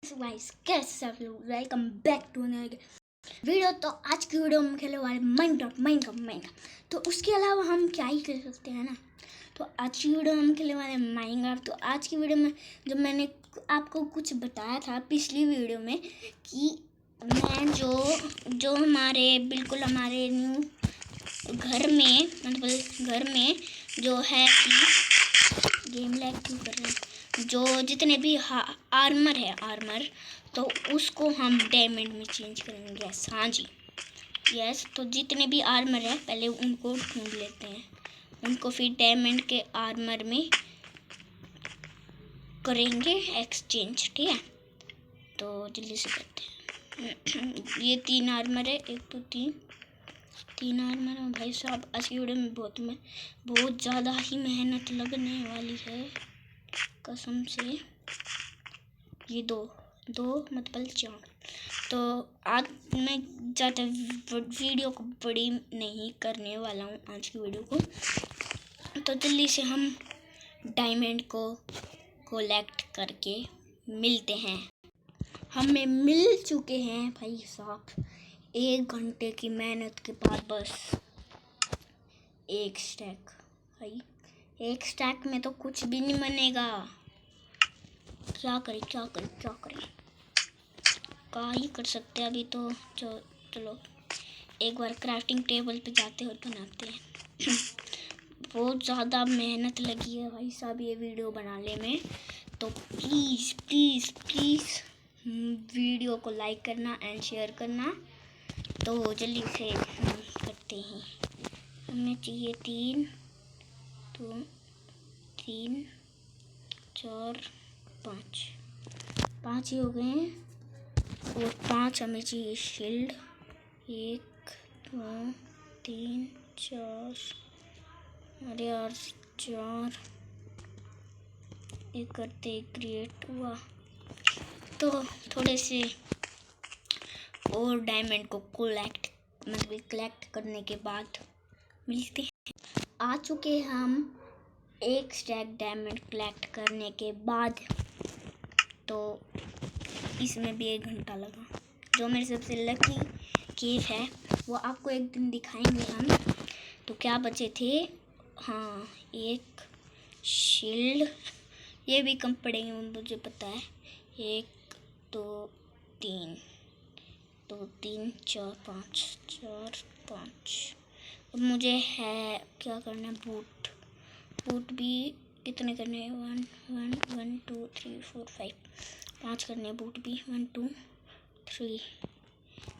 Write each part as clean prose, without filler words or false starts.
Guys कैसे सब लोग welcome back to another video. तो आज की वीडियो में खेलने वाले माइनक्राफ्ट। तो उसके अलावा हम क्या ही कर सकते हैं ना। तो आज की वीडियो हम खेलने वाले माइनक्राफ्ट। तो आज की वीडियो में जब मैंने आपको कुछ बताया था पिछली वीडियो में कि मैं जो हमारे न्यू घर में मतलब घर में जो है कि गेम लैग क्यों कर रहे हैं, जो जितने भी आर्मर तो उसको हम डायमंड में चेंज करेंगे। यस, हाँ जी यस। तो जितने भी आर्मर है पहले उनको ढूंढ लेते हैं, उनको फिर डायमंड के आर्मर में करेंगे एक्सचेंज। ठीक है, तो जल्दी से करते हैं। ये 3 आर्मर है, 1 2 3 आर्मर है भाई साहब। आज की वीडियो में बहुत ज़्यादा ही मेहनत लगने वाली है कसम से। ये दो मतलब 4। तो आज मैं ज़्यादा वीडियो को बड़ी नहीं करने वाला हूँ आज की वीडियो को। तो जल्दी से हम डायमंड को कलेक्ट करके मिलते हैं। हमें मिल चुके हैं भाई साहब 1 घंटे की मेहनत के बाद बस 1 स्टैक। भाई 1 स्टैक में तो कुछ भी नहीं बनेगा। क्या करें क्या ही कर सकते हैं अभी तो। चलो एक बार क्राफ्टिंग टेबल पे जाते हो तो बनाते हैं। बहुत ज़्यादा मेहनत लगी है भाई साहब ये वीडियो बनाने में। तो प्लीज़ वीडियो को लाइक करना एंड शेयर करना। तो जल्दी से हम करते हैं। हमें चाहिए 3 4 5 ही हो गए हैं। और 5 हमें चाहिए शील्ड। 1 2 3 4। अरे यार 4 ये करते क्रिएट हुआ। तो थोड़े से और डायमंड को कलेक्ट करने के बाद मिलते हैं। आ चुके हम 1 स्टैक डायमंड कलेक्ट करने के बाद। तो इसमें भी 1 घंटा लगा। जो मेरे सबसे लकी केव है वो आपको एक दिन दिखाएंगे हम। तो क्या बचे थे, हाँ 1 शील्ड, ये भी कम पड़ेंगे मुझे पता है। 1 2 3 4 5। अब मुझे है क्या करना है, बूट भी कितने करने हैं, 1 2 3 4 5 5 करने हैं बूट भी। 1 2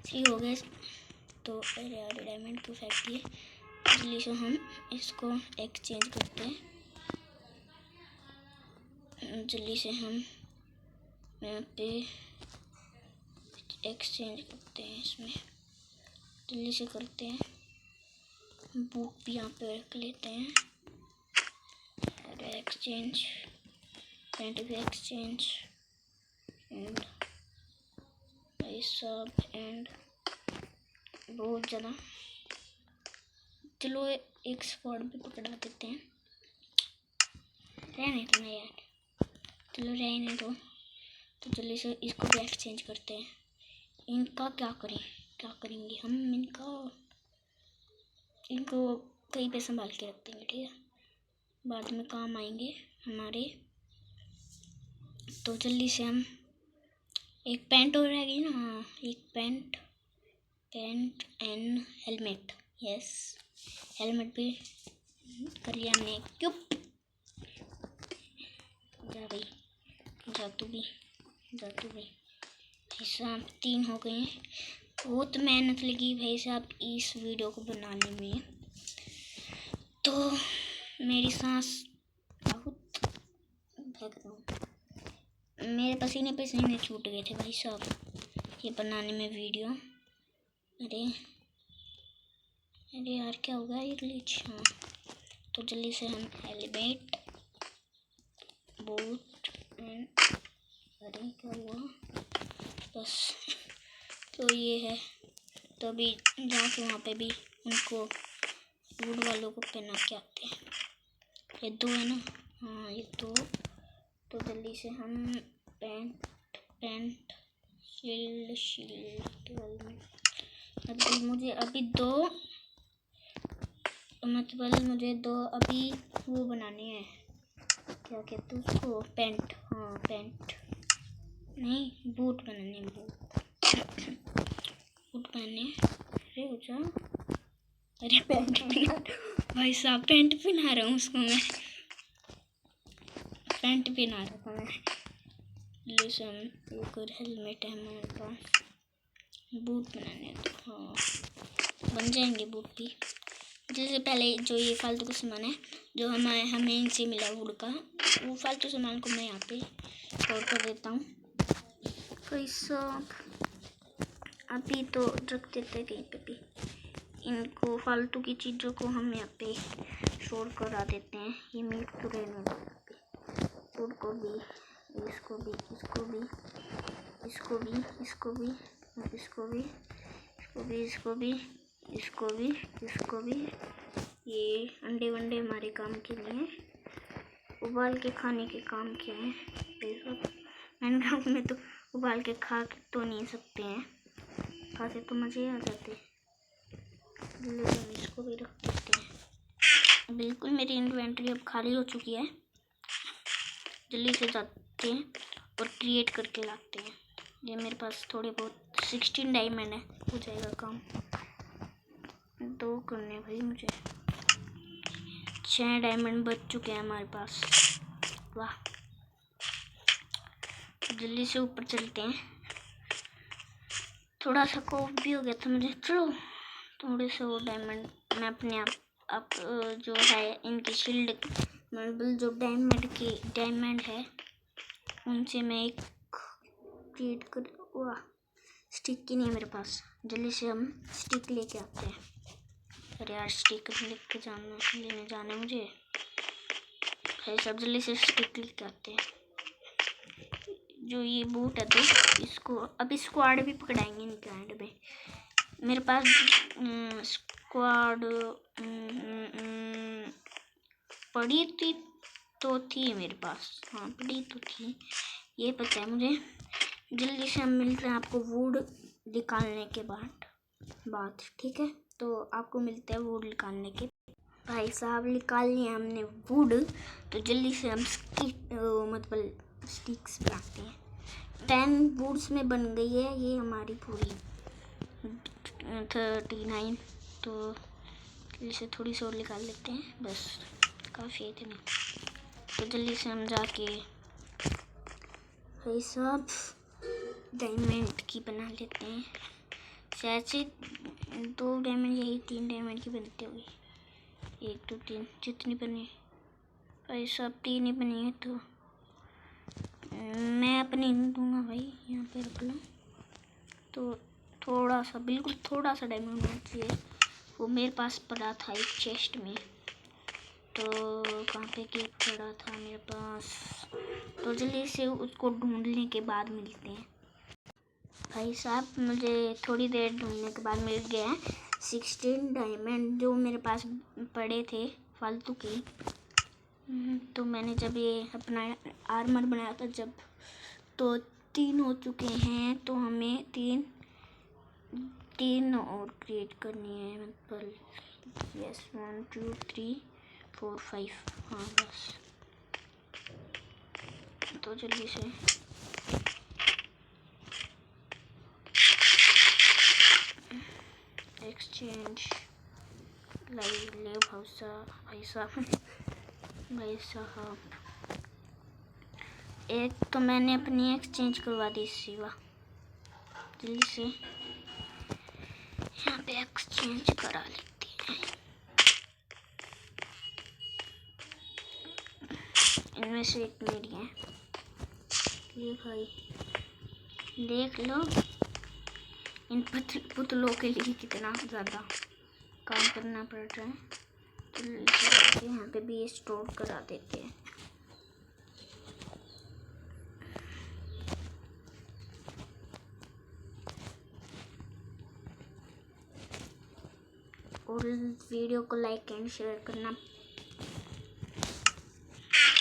3 हो गए। तो अरे यार डायमंड को फेंक दिए। जल्दी से हम इसको एक्सचेंज करते हैं। जल्दी से हम यहाँ पे एक्सचेंज करते हैं, इसमें जल्दी से करते हैं। बुक भी यहाँ पे रख लेते हैं। एक्सचेंज एंड भाई सब एंड बहुत ज़्यादा। चलो एक स्पॉट भी पकड़ा देते हैं। रहने दो ना यार, चलो रहने दो। तो जल्दी से इसको भी एक्सचेंज करते हैं। इनका क्या करेंगे हम, इनको कहीं पे संभाल के रख देंगे। ठीक है, बाद में काम आएंगे हमारे। तो जल्दी से हम एक पैंट और रह गई ना, हाँ एक pant and helmet. Yes, helmet भी कर लिया हमने। क्यों जा भाई, जा तू भी भाई साहब। 3 हो गए हैं। बहुत मेहनत लगी भाई साहब इस वीडियो को बनाने में। तो मेरी सांस बहुत मेरे पसीने छूट गए थे भाई साहब ये बनाने में वीडियो। अरे यार क्या हो गया ये ग्लिच। हाँ तो जल्दी से हम हेलमेट बूट एंड अरे क्या हुआ बस। तो ये है, तो अभी जाके वहाँ पे भी उनको वुड वालों को पहना के आते हैं। ये 2 है ना, हाँ ये 2। तो जल्दी से हम पैंट पेंट शील्ड मतलब मुझे अभी दो अभी वो बनाने हैं, क्या कहते हैं उसको, पेंट। हाँ पेंट नहीं, बूट बनाने, बूट बनाने। अरे हो जा, अरे पेंट पहना भाई साहब, पेंट पहना रहा हूँ उसको मैं, पेंट पहना रहा था मैं। एक और हेलमेट है हमारे पास, बूट बनाने तो हाँ बन जाएंगे बूट भी। जैसे पहले जो ये फालतू का सामान है जो हमें इनसे मिला वुड का, वो फालतू सामान को मैं यहाँ पे स्टोर कर देता हूँ। कोई सब अभी तो रख देते हैं कहीं पे भी, इनको फालतू की चीज़ों को हम यहाँ पे स्टोर करा देते हैं। ये मीट तो रहने दो यहाँ पे, फूड को भी, इसको भी, इसको भी, इसको भी, इसको भी, इसको भी, इसको भी, इसको भी, इसको भी, इसको भी। ये अंडे वंडे हमारे काम के लिए, उबाल के खाने के काम के हैं ये सब। माइनक्राफ्ट में तो उबाल के खा तो नहीं सकते हैं, खाते तो मज़े आ जाते। लेकिन इसको भी रख देते हैं। बिल्कुल मेरी इन्वेंटरी अब खाली हो चुकी है, जल्दी से जाते हैं और क्रिएट करके लाते हैं। ये मेरे पास थोड़े बहुत 16 डायमंड है, हो जाएगा काम। दो करने भाई मुझे, 6 डायमंड बच चुके हैं हमारे पास। वाह, जल्दी से ऊपर चलते हैं। थोड़ा सा कोप भी हो गया था मुझे, चलो थोड़े से वो डायमंड मैं अपने आप जो है इनकी शील्ड मार्बल जो डायमंड है उनसे मैं एक क्रिएट कर। वाह, स्टिक की नहीं है मेरे पास, जल्दी से हम स्टिक लेके आते हैं। अरे यार स्टिक लेके लेने जाना मुझे भाई सब, जल्दी से स्टिक लेके आते हैं। जो ये बूट है तो इसको अभी स्क्वाड भी पकड़ाएंगे इनके एंड में। मेरे पास स्क्वाड पड़ी थी मेरे पास, हाँ पड़ी तो थी, ये पता है मुझे। जल्दी से हम मिलते हैं आपको वुड निकालने के बाद ठीक है, तो आपको मिलते हैं वुड निकालने के। भाई साहब निकाल लिया हमने वुड, तो जल्दी से हम मतलब स्टिक्स बनाते हैं। 10 वुड्स में बन गई है ये हमारी पूरी 39, तो इसे थोड़ी सी और निकाल लेते हैं, बस काफ़ी है इतनी। तो जल्दी से हम जाके भाई साहब डायमंड की बना लेते हैं। शायद से 2 डायमंड यही 3 डायमंड की बनती होगी, 1 2 3 जितनी बने भाई साहब, 3 ही बनी है तो मैं अपनी दूंगा भाई, यहाँ पे रख लो। तो थोड़ा सा, बिल्कुल थोड़ा सा डायमंड होना चाहिए, वो मेरे पास पड़ा था एक चेस्ट में, तो कहाँ पे केक पड़ा था मेरे पास, तो जल्दी से उसको ढूंढने के बाद मिलते हैं। भाई साहब मुझे थोड़ी देर ढूंढने के बाद मिल गया है 16 डायमंड जो मेरे पास पड़े थे फालतू के। तो मैंने जब ये अपना आर्मर बनाया था जब, तो 3 हो चुके हैं, तो हमें 3 और क्रिएट करनी है, मतलब यस 1 2 3 4 5, हाँ बस। तो जल्दी से एक्सचेंज ले भाई साहब एक तो मैंने अपनी एक्सचेंज करवा दी सिवा, जल्दी से यहाँ पे एक्सचेंज करा लेते हैं। इनमें से एक मेरी है, ये भाई देख लो इन पुतलों के लिए कितना ज़्यादा काम करना पड़ रहा है। तो यहाँ पे भी स्टोर करा देते हैं। और वीडियो को लाइक एंड शेयर करना।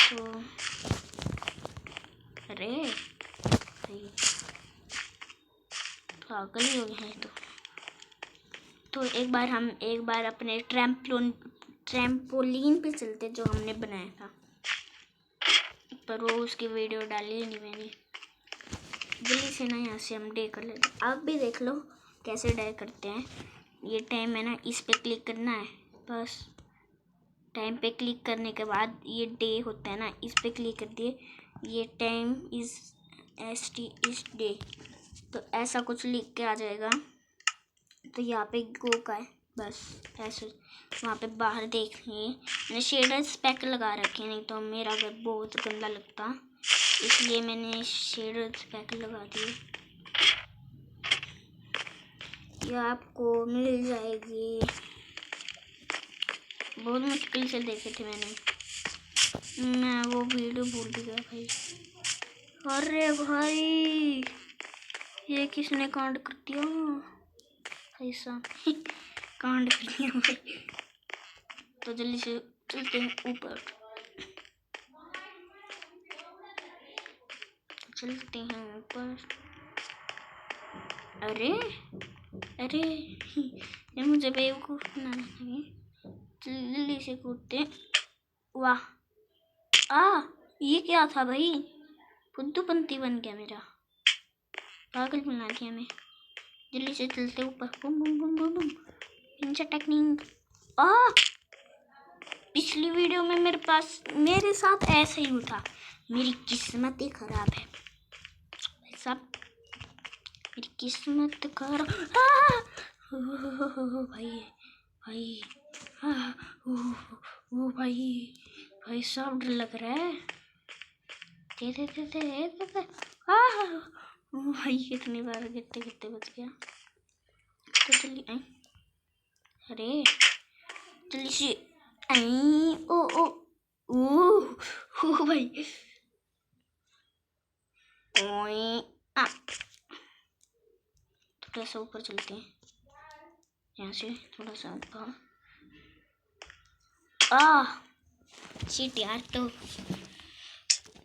तो अरे पागल ही हो गए हैं तो एक बार अपने ट्रैम्पोलिन पे चलते जो हमने बनाया था, पर वो उसकी वीडियो डाली नहीं मैंने। जल्दी से ना यहाँ से हम डे कर लेते। आप भी देख लो कैसे डे करते हैं। ये टाइम है ना, इस पे क्लिक करना है बस। टाइम पे क्लिक करने के बाद ये डे होता है ना, इस पे क्लिक कर दिए। ये टाइम इज इस डे, तो ऐसा कुछ लिख के आ जाएगा। तो यहाँ पे गो का है बस ऐसे। वहाँ पे बाहर देखिए मैंने शेडर स्पेक लगा रखे हैं, नहीं तो मेरा घर बहुत गंदा लगता, इसलिए मैंने शेडर स्पेक लगा दिए। ये आपको मिल जाएगी। बहुत मुश्किल से देखे थे मैं वो वीडियो भूल भी गया भाई। अरे भाई ये किसने कांड कर दिया ऐसा कांड कर दिया भाई। तो जल्दी से चलते हैं ऊपर, चलते हैं ऊपर। अरे अरे ये मुझे बेवकूफ बनाना चाहिए। जल्दी से कूदते। वाह ये क्या था भाई, फुद्दूपंती बन गया मेरा, पागल बना दिया मैं। जल्दी से चलते ऊपर। Boom boom boom boom boom Ninja technique. पिछली वीडियो में मेरे साथ ऐसा ही था। मेरी किस्मत ही खराब है सब, मेरी किस्मत खराब। भाई भाई ओ भाई सब डर लग रहा है। दे भाई कितनी बार गिरते गिरते बच गया। तो जल्दी आई, अरे जल्दी से आई। ओ भाई ओए थोड़ा सा ऊपर चलते हैं, यहाँ से थोड़ा सा ऊपर। शिट यार, तो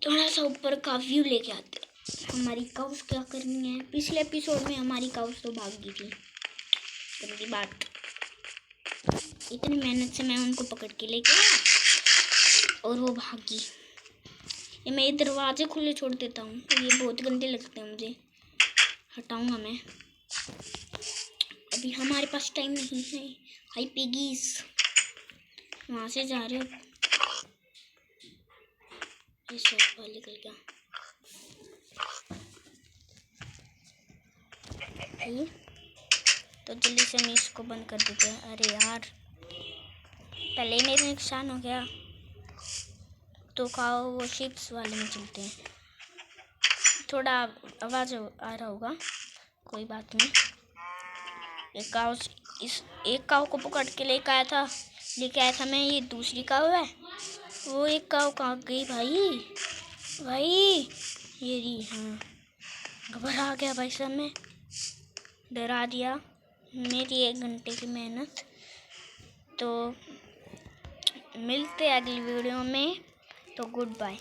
थोड़ा सा ऊपर का व्यू लेके आते हैं। हमारी काउस क्या करनी है, पिछले एपिसोड में हमारी काउस तो भाग गई थी, गंदी बात। इतनी मेहनत से मैं उनको पकड़ के लेके आया और वो भागी। ये मैं ये दरवाजे खुले छोड़ देता हूँ, ये बहुत गंदे लगते हैं मुझे, हटाऊंगा मैं। अभी हमारे पास टाइम नहीं है। हाई पिगीज वहाँ से जा रहे हो, निकल गया। तो जल्दी से हम इसको बंद कर देते हैं। अरे यार पहले ही मेरे नुकसान हो गया। तो खाओ वो शिप्स वाले में चलते हैं। थोड़ा आवाज़ आ रहा होगा, कोई बात नहीं। एक काऊ को पकड़ के लेके आया था मैं। ये दूसरी काऊ है, वो एक काऊ कहाँ गई भाई ये रही। हाँ घबरा गया भाई साहब, मैं डरा दिया मेरी 1 घंटे की मेहनत। तो मिलते हैं अगली वीडियो में, तो गुड बाय।